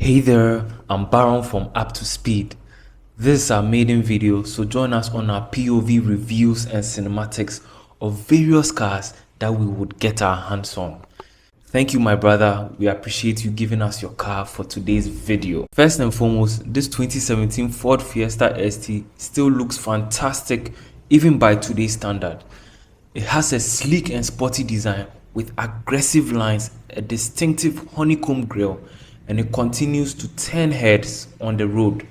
Hey there, I'm Baron from Up2Speed. This is our maiden video, so join us on our POV reviews and cinematics of various cars that we would get our hands on. Thank you, my brother. We appreciate you giving us your car for today's video. First and foremost, this 2017 Ford Fiesta ST still looks fantastic even by today's standard. It has a sleek and sporty design with aggressive lines, a distinctive honeycomb grille, and it continues to turn heads on the road.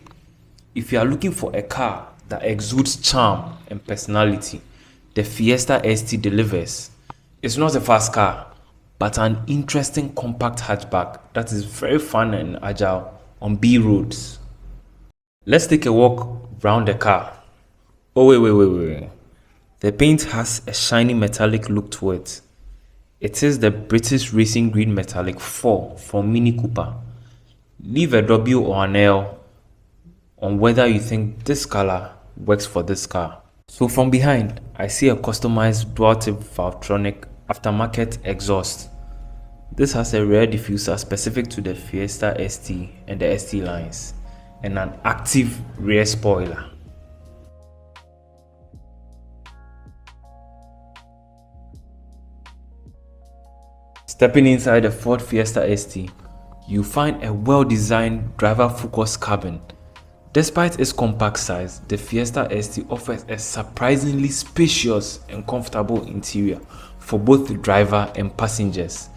If you are looking for a car that exudes charm and personality, the Fiesta ST delivers. It's not a fast car, but an interesting compact hatchback that is very fun and agile on B roads. Let's take a walk around the car. Oh wait. The paint has a shiny metallic look to it. It is the British Racing Green Metallic 4 from Mini Cooper. Leave a W or an L on whether you think this color works for this car. So from behind, I see a customized dual-tip Valvetronic aftermarket exhaust. This has a rear diffuser specific to the Fiesta ST and the ST lines, and an active rear spoiler. Stepping inside the Ford Fiesta ST, you find a well-designed driver-focused cabin. Despite its compact size, the Fiesta ST offers a surprisingly spacious and comfortable interior for both the driver and passengers.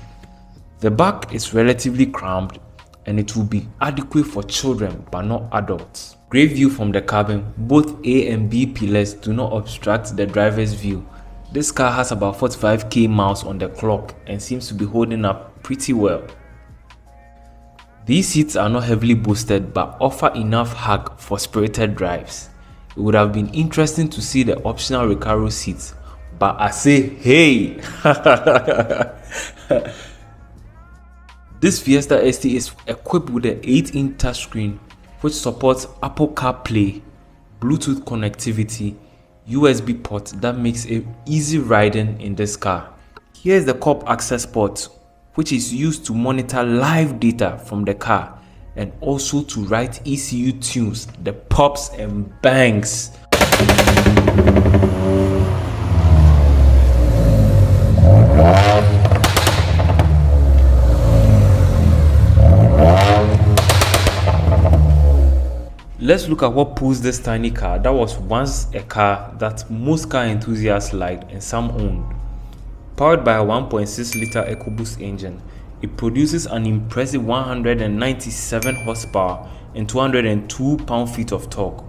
The back is relatively cramped and it will be adequate for children but not adults. Great view from the cabin. Both A and B pillars do not obstruct the driver's view. This car has about 45k miles on the clock and seems to be holding up pretty well. These seats are not heavily boosted but offer enough hug for spirited drives. It would have been interesting to see the optional Recaro seats, but I say hey! This Fiesta ST is equipped with an 8-inch touchscreen which supports Apple CarPlay, Bluetooth connectivity, USB port that makes it easy riding in this car. Here's the COP access port, which is used to monitor live data from the car and also to write ECU tunes, the pops and bangs. Let's look at what pulls this tiny car that was once a car that most car enthusiasts liked and some owned. Powered by a 1.6-liter EcoBoost engine, it produces an impressive 197 horsepower and 202 pound-feet of torque.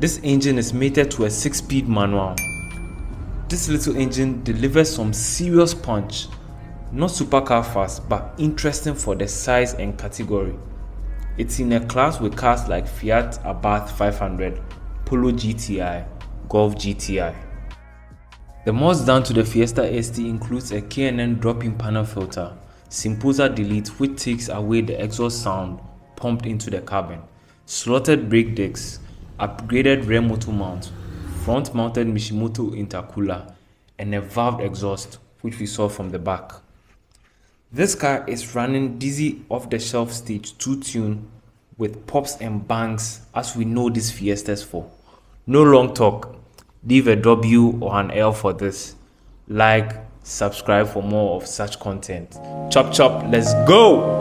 This engine is mated to a 6-speed manual. This little engine delivers some serious punch. Not supercar fast, but interesting for the size and category. It's in a class with cars like Fiat Abarth 500, Polo GTI, Golf GTI. The mods done to the Fiesta ST includes a K&N drop-in panel filter, Simposer delete which takes away the exhaust sound pumped into the cabin, slotted brake discs, upgraded rear motor mount, front-mounted Mishimoto intercooler, and a valved exhaust which we saw from the back. This car is running Dizzy off-the-shelf stage 2 tune with pops and bangs as we know these Fiestas for. No long talk. Leave a W or an L for this. Like, subscribe for more of such content. Chop chop, let's go!